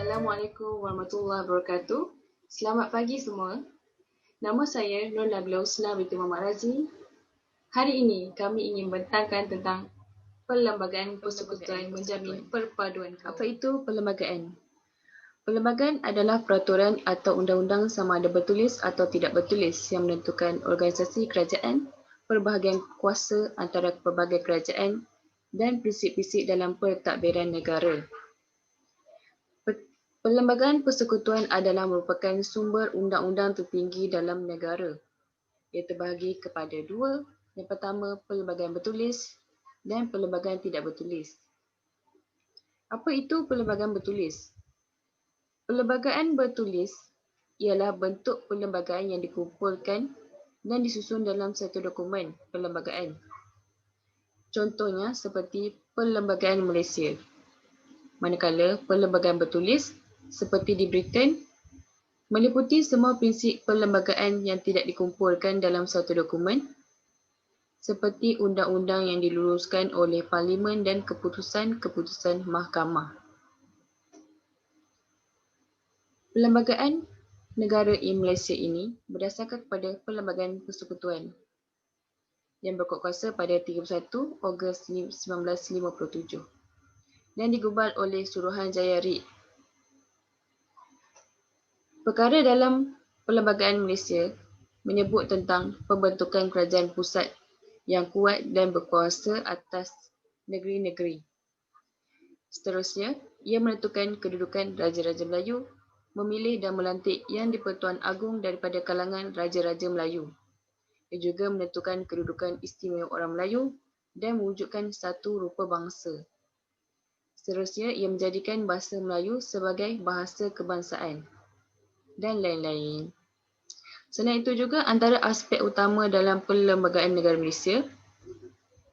Assalamualaikum warahmatullahi wabarakatuh. Selamat pagi semua. Nama saya Nur Nabila Husna binti Muhammad Razi. Hari ini kami ingin membentangkan tentang Perlembagaan Persekutuan Menjamin Perpaduan Kaum. Apa itu perlembagaan? Perlembagaan adalah peraturan atau undang-undang sama ada bertulis atau tidak bertulis yang menentukan organisasi kerajaan, perbahagian kuasa antara pelbagai kerajaan dan prinsip-prinsip dalam pentadbiran negara. Perlembagaan persekutuan adalah merupakan sumber undang-undang tertinggi dalam negara. Ia terbahagi kepada dua. Yang pertama, perlembagaan bertulis dan perlembagaan tidak bertulis. Apa itu perlembagaan bertulis? Perlembagaan bertulis ialah bentuk perlembagaan yang dikumpulkan dan disusun dalam satu dokumen perlembagaan. Contohnya seperti Perlembagaan Malaysia. Manakala perlembagaan bertulis seperti di Britain meliputi semua prinsip perlembagaan yang tidak dikumpulkan dalam satu dokumen seperti undang-undang yang diluluskan oleh Parlimen dan keputusan-keputusan mahkamah. Perlembagaan negara Malaysia ini berdasarkan kepada Perlembagaan Persekutuan yang berkuat kuasa pada 31 Ogos 1957 dan digubal oleh Suruhanjaya RIT. Perkara dalam Perlembagaan Malaysia menyebut tentang pembentukan kerajaan pusat yang kuat dan berkuasa atas negeri-negeri. Seterusnya, ia menentukan kedudukan Raja-Raja Melayu, memilih dan melantik Yang di-Pertuan Agong daripada kalangan Raja-Raja Melayu. Ia juga menentukan kedudukan istimewa orang Melayu dan mewujudkan satu rupa bangsa. Seterusnya, ia menjadikan bahasa Melayu sebagai bahasa kebangsaan dan lain-lain. Selain itu juga antara aspek utama dalam Perlembagaan Negara Malaysia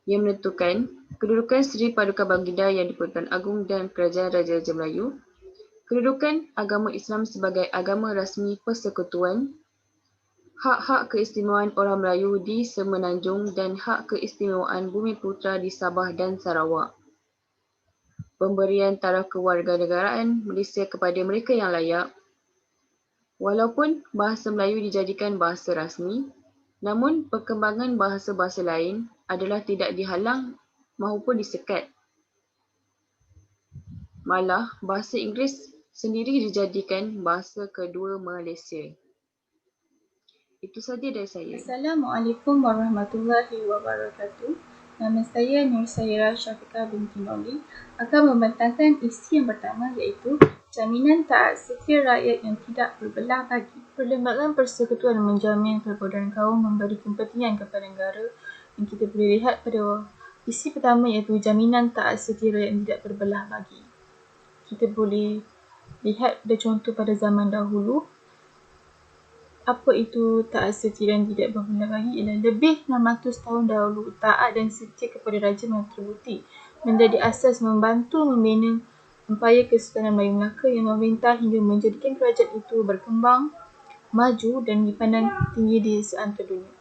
yang menentukan kedudukan Seri Paduka Baginda Yang di-Pertuan Agong dan Kerajaan Raja-Raja Melayu, kedudukan agama Islam sebagai agama rasmi persekutuan, hak-hak keistimewaan orang Melayu di Semenanjung dan hak keistimewaan Bumiputera di Sabah dan Sarawak, pemberian taraf kewarganegaraan Malaysia kepada mereka yang layak. Walaupun bahasa Melayu dijadikan bahasa rasmi, namun perkembangan bahasa-bahasa lain adalah tidak dihalang maupun disekat. Malah, bahasa Inggeris sendiri dijadikan bahasa kedua Malaysia. Itu saja dari saya. Assalamualaikum warahmatullahi wabarakatuh. Nama saya Nur Saira Syafiqah binti Noli akan membentangkan isi yang pertama iaitu jaminan taat setia rakyat yang tidak berbelah bagi. Perlembagaan Persekutuan menjamin perpaduan kaum memberi kepentingan kepada negara yang kita boleh lihat pada isi pertama iaitu jaminan taat setia rakyat yang tidak berbelah bagi. Kita boleh lihat ada contoh pada zaman dahulu. Apa itu taat setia dan tidak berbelah bagi ialah lebih 600 tahun dahulu taat dan setia kepada raja memang terbukti menjadi asas membantu membina empayar Kesultanan Melayu Melaka yang memerintah hingga menjadikan kerajaan itu berkembang, maju dan dipandang tinggi di seantero dunia.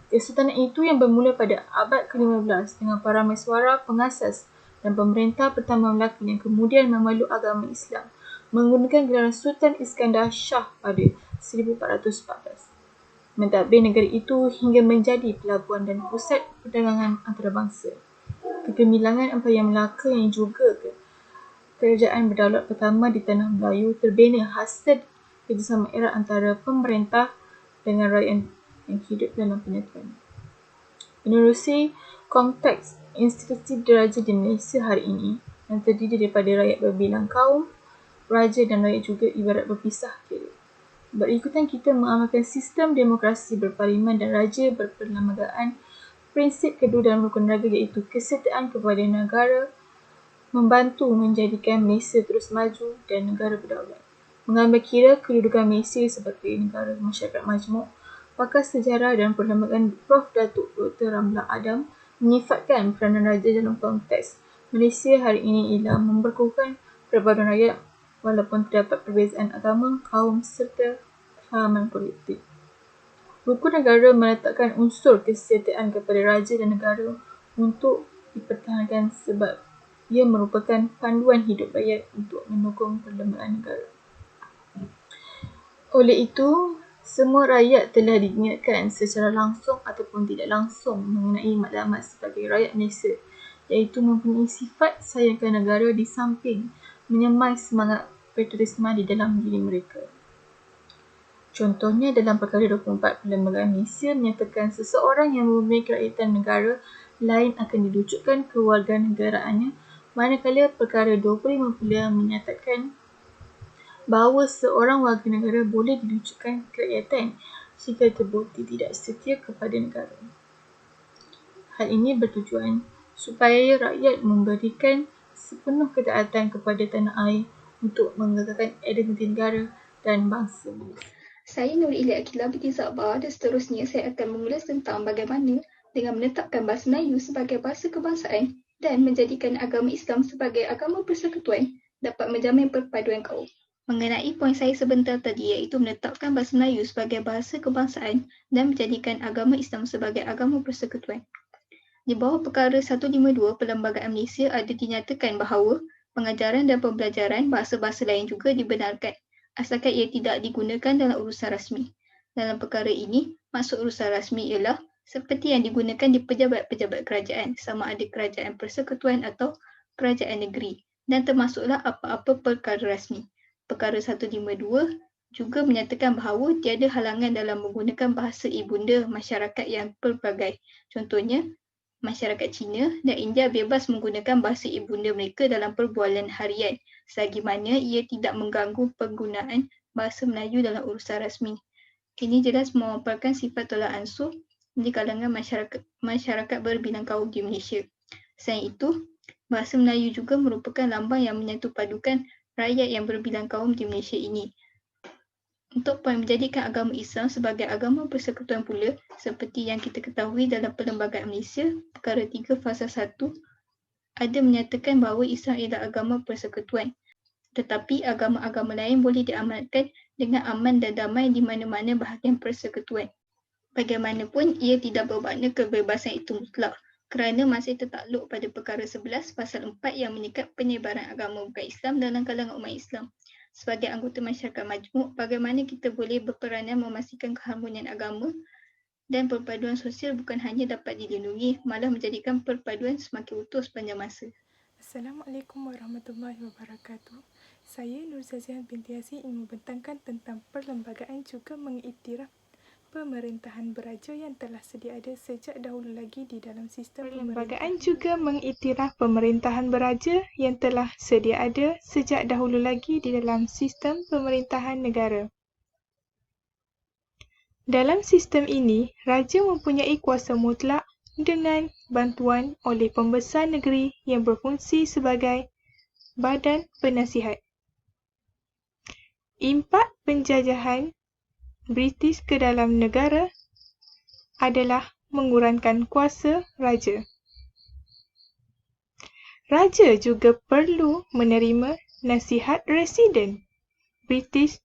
Kesultanan itu yang bermula pada abad ke-15 dengan para mesyuara pengasas dan pemerintah pertama Melaka yang kemudian memeluk agama Islam menggunakan gelaran Sultan Iskandar Shah pada 1414. Mentadbir negara itu hingga menjadi pelabuhan dan pusat perdagangan antarabangsa. Kegemilangan Empayar Melaka yang juga kerajaan berdaulat pertama di tanah Melayu terbina hasil kerjasama erat antara pemerintah dengan rakyat yang hidup dalam penyatuan. Menerusi konteks institusi diraja di Malaysia hari ini yang terdiri daripada rakyat berbilang kaum, raja dan rakyat juga ibarat berpisah kira. Berikutan kita mengamalkan sistem demokrasi berparlimen dan raja berperlembagaan. Prinsip kedua dalam rukun raga iaitu kesetiaan kepada negara membantu menjadikan Malaysia terus maju dan negara berdaulat. Mengambil kira kedudukan Malaysia sebagai negara masyarakat majmuk, pakar sejarah dan perlembagaan Prof. Datuk Dr. Ramlah Adam menyifatkan peranan raja dalam konteks Malaysia hari ini ialah memperkukuhkan perpaduan rakyat walaupun terdapat perbezaan agama, kaum serta fahaman politik. Rukun negara meletakkan unsur kesetiaan kepada raja dan negara untuk dipertahankan sebab Ia merupakan panduan hidup rakyat untuk mendukung perlembagaan negara. Oleh itu, semua rakyat telah diingatkan secara langsung ataupun tidak langsung mengenai matlamat sebagai rakyat Malaysia, iaitu mempunyai sifat sayangkan negara di samping menyemai semangat patriotisme di dalam diri mereka. Contohnya dalam perkara 24 Perlembagaan Malaysia menyatakan seseorang yang mempunyai kerakyatan negara lain akan dirucukkan kewarganegaraannya, manakala perkara 25 pula menyatakan bahawa seorang warga negara boleh dirucukkan kerakyatan jika terbukti tidak setia kepada negara. Hal ini bertujuan supaya rakyat memberikan sepenuh ketaatan kepada tanah air untuk mengekalkan identiti negara dan bangsa. Saya Nur Ilia Akilah binti Zabah dan seterusnya saya akan mengulas tentang bagaimana dengan menetapkan bahasa Melayu sebagai bahasa kebangsaan dan menjadikan agama Islam sebagai agama persekutuan dapat menjamin perpaduan kaum. Mengenai poin saya sebentar tadi iaitu menetapkan bahasa Melayu sebagai bahasa kebangsaan dan menjadikan agama Islam sebagai agama persekutuan. Di bawah perkara 152 Perlembagaan Malaysia ada dinyatakan bahawa pengajaran dan pembelajaran bahasa-bahasa lain juga dibenarkan asalkan ia tidak digunakan dalam urusan rasmi. Dalam perkara ini, maksud urusan rasmi ialah seperti yang digunakan di pejabat-pejabat kerajaan, sama ada kerajaan persekutuan atau kerajaan negeri, dan termasuklah apa-apa perkara rasmi. Perkara 152 juga menyatakan bahawa tiada halangan dalam menggunakan bahasa ibunda masyarakat yang pelbagai. Contohnya, masyarakat Cina dan India bebas menggunakan bahasa ibunda mereka dalam perbualan harian selagi mana ia tidak mengganggu penggunaan bahasa Melayu dalam urusan rasmi. Ini jelas memaparkan sifat tolak ansur di kalangan masyarakat berbilang kaum di Malaysia. Selain itu, bahasa Melayu juga merupakan lambang yang menyatu padukan rakyat yang berbilang kaum di Malaysia ini. Untuk poin menjadikan agama Islam sebagai agama persekutuan pula, seperti yang kita ketahui dalam Perlembagaan Malaysia, perkara 3 fasa 1, ada menyatakan bahawa Islam ialah agama persekutuan. Tetapi agama-agama lain boleh diamalkan dengan aman dan damai di mana-mana bahagian persekutuan. Bagaimanapun, ia tidak bermakna kebebasan itu mutlak kerana masih tertakluk pada perkara 11 pasal 4 yang menyekat penyebaran agama bukan Islam dalam kalangan umat Islam. Sebagai anggota masyarakat majmuk, bagaimana kita boleh berperanan memastikan keharmonian agama dan perpaduan sosial bukan hanya dapat dilindungi, malah menjadikan perpaduan semakin utuh sepanjang masa. Assalamualaikum warahmatullahi wabarakatuh. Saya Nur Zazian binti Yasin ingin membentangkan tentang perlembagaan juga mengiktiraf pemerintahan beraja yang telah sedia ada sejak dahulu lagi di dalam sistem perlembagaan juga mengiktiraf pemerintahan beraja yang telah sedia ada sejak dahulu lagi di dalam sistem pemerintahan negara. Dalam sistem ini, raja mempunyai kuasa mutlak dengan bantuan oleh pembesar negeri yang berfungsi sebagai badan penasihat. Impak penjajahan British ke dalam negara adalah mengurangkan kuasa raja. Raja juga perlu menerima nasihat residen British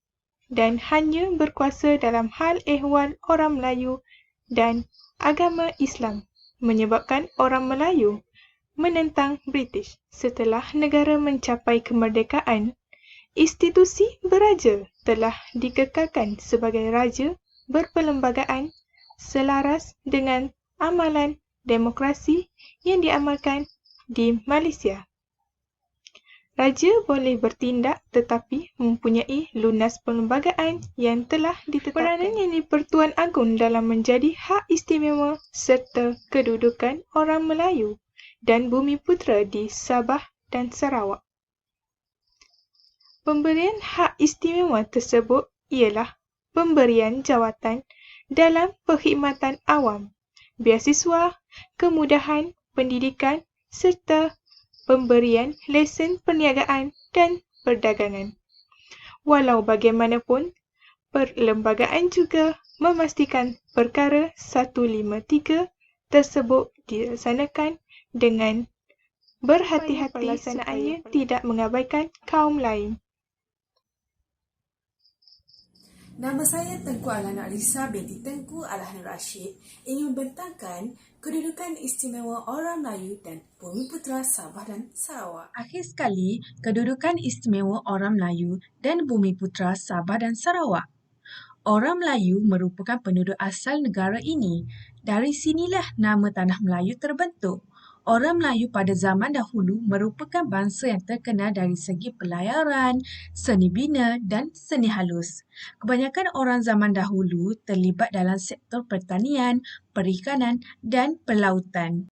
dan hanya berkuasa dalam hal ehwal orang Melayu dan agama Islam, menyebabkan orang Melayu menentang British. Setelah negara mencapai kemerdekaan, institusi beraja telah dikekalkan sebagai raja berperlembagaan selaras dengan amalan demokrasi yang diamalkan di Malaysia. Raja boleh bertindak tetapi mempunyai lunas perlembagaan yang telah ditetapkan. Peranannya di Pertuan Agong dalam menjadi hak istimewa serta kedudukan orang Melayu dan Bumiputera di Sabah dan Sarawak. Pemberian hak istimewa tersebut ialah pemberian jawatan dalam perkhidmatan awam, beasiswa, kemudahan pendidikan serta pemberian lesen perniagaan dan perdagangan. Walau bagaimanapun, perlembagaan juga memastikan perkara 153 tersebut dilaksanakan dengan berhati-hati pelaksanaannya tidak mengabaikan kaum lain. Nama saya Tengku Alana Alisa binti Tengku Alhan Rashid ingin membentangkan kedudukan istimewa orang Melayu dan Bumiputera Sabah dan Sarawak. Akhir sekali, kedudukan istimewa orang Melayu dan Bumiputera Sabah dan Sarawak. Orang Melayu merupakan penduduk asal negara ini. Dari sinilah nama Tanah Melayu terbentuk. Orang Melayu pada zaman dahulu merupakan bangsa yang terkenal dari segi pelayaran, seni bina dan seni halus. Kebanyakan orang zaman dahulu terlibat dalam sektor pertanian, perikanan dan pelautan.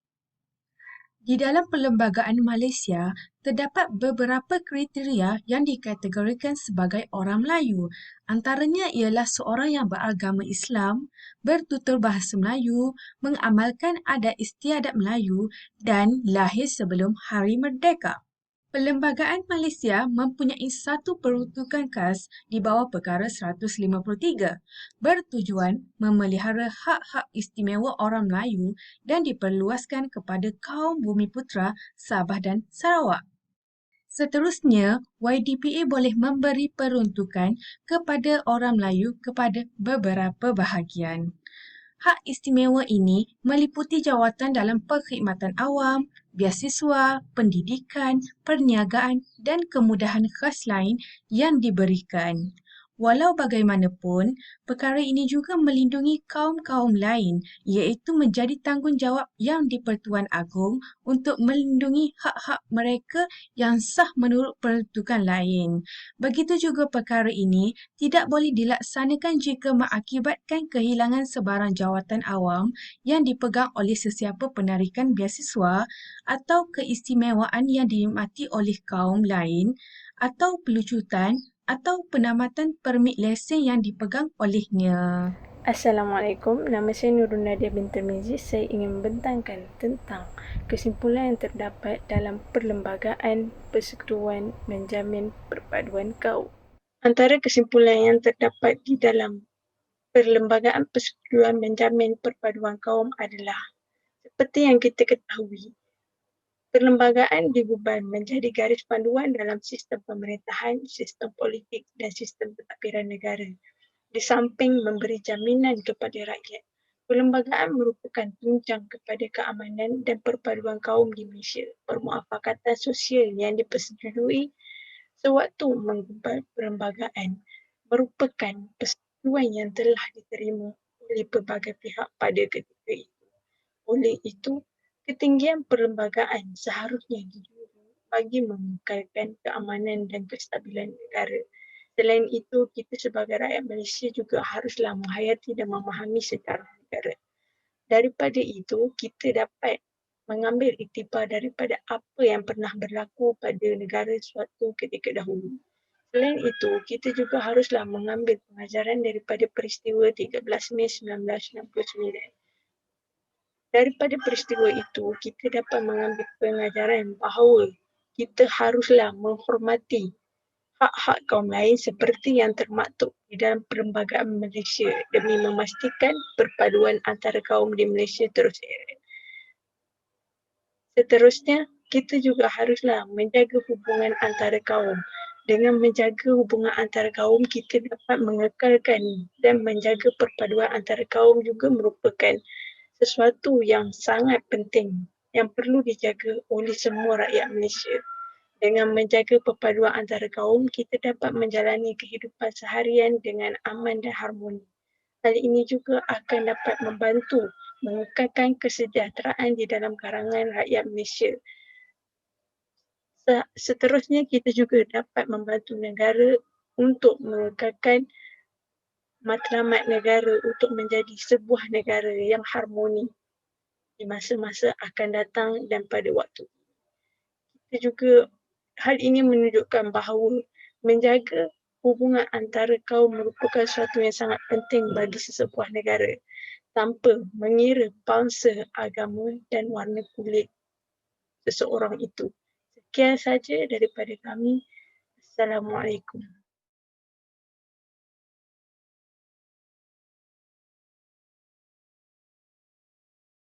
Di dalam Perlembagaan Malaysia, terdapat beberapa kriteria yang dikategorikan sebagai orang Melayu. Antaranya ialah seorang yang beragama Islam, bertutur bahasa Melayu, mengamalkan adat istiadat Melayu dan lahir sebelum Hari Merdeka. Perlembagaan Malaysia mempunyai satu peruntukan khas di bawah Perkara 153 bertujuan memelihara hak-hak istimewa orang Melayu dan diperluaskan kepada kaum Bumiputera Sabah dan Sarawak. Seterusnya, YDPA boleh memberi peruntukan kepada orang Melayu kepada beberapa bahagian. Hak istimewa ini meliputi jawatan dalam perkhidmatan awam, biasiswa, pendidikan, perniagaan dan kemudahan khas lain yang diberikan. Walau bagaimanapun, perkara ini juga melindungi kaum-kaum lain iaitu menjadi tanggungjawab yang di-Pertuan Agong untuk melindungi hak-hak mereka yang sah menurut peruntukan lain. Begitu juga perkara ini tidak boleh dilaksanakan jika mengakibatkan kehilangan sebarang jawatan awam yang dipegang oleh sesiapa penarikan biasiswa atau keistimewaan yang dinikmati oleh kaum lain atau pelucutan atau penamatan permit lesen yang dipegang olehnya. Assalamualaikum, nama saya Nurul Nadia binti Mizi. Saya ingin membentangkan tentang kesimpulan yang terdapat dalam Perlembagaan Persekutuan Menjamin Perpaduan Kaum. Antara kesimpulan yang terdapat di dalam Perlembagaan Persekutuan Menjamin Perpaduan Kaum adalah seperti yang kita ketahui, perlembagaan dibeban menjadi garis panduan dalam sistem pemerintahan, sistem politik dan sistem pentadbiran negara. Di samping memberi jaminan kepada rakyat, perlembagaan merupakan tunjang kepada keamanan dan perpaduan kaum di Malaysia. Permuafakatan sosial yang dipersetujui sewaktu mengubah perlembagaan merupakan persetujuan yang telah diterima oleh pelbagai pihak pada ketika itu. Oleh itu, ketinggian perlembagaan seharusnya dijunjung bagi mengekalkan keamanan dan kestabilan negara. Selain itu, kita sebagai rakyat Malaysia juga haruslah menghayati dan memahami sejarah negara. Daripada itu, kita dapat mengambil iktibar daripada apa yang pernah berlaku pada negara suatu ketika dahulu. Selain itu, kita juga haruslah mengambil pengajaran daripada peristiwa 13 Mei 1969. Daripada peristiwa itu, kita dapat mengambil pengajaran bahawa kita haruslah menghormati hak-hak kaum lain seperti yang termaktub di dalam Perlembagaan Malaysia demi memastikan perpaduan antara kaum di Malaysia terus erat. Seterusnya, kita juga haruslah menjaga hubungan antara kaum. Dengan menjaga hubungan antara kaum, kita dapat mengekalkan dan menjaga perpaduan antara kaum juga merupakan sesuatu yang sangat penting yang perlu dijaga oleh semua rakyat Malaysia. Dengan menjaga perpaduan antara kaum, kita dapat menjalani kehidupan seharian dengan aman dan harmoni. Hal ini juga akan dapat membantu mengekalkan kesejahteraan di dalam kalangan rakyat Malaysia. Seterusnya, kita juga dapat membantu negara untuk mengekalkan matlamat negara untuk menjadi sebuah negara yang harmoni di masa-masa akan datang dan pada waktu. Kita juga, hal ini menunjukkan bahawa menjaga hubungan antara kaum merupakan sesuatu yang sangat penting bagi sesebuah negara tanpa mengira bangsa, agama dan warna kulit seseorang itu. Sekian saja daripada kami. Assalamualaikum.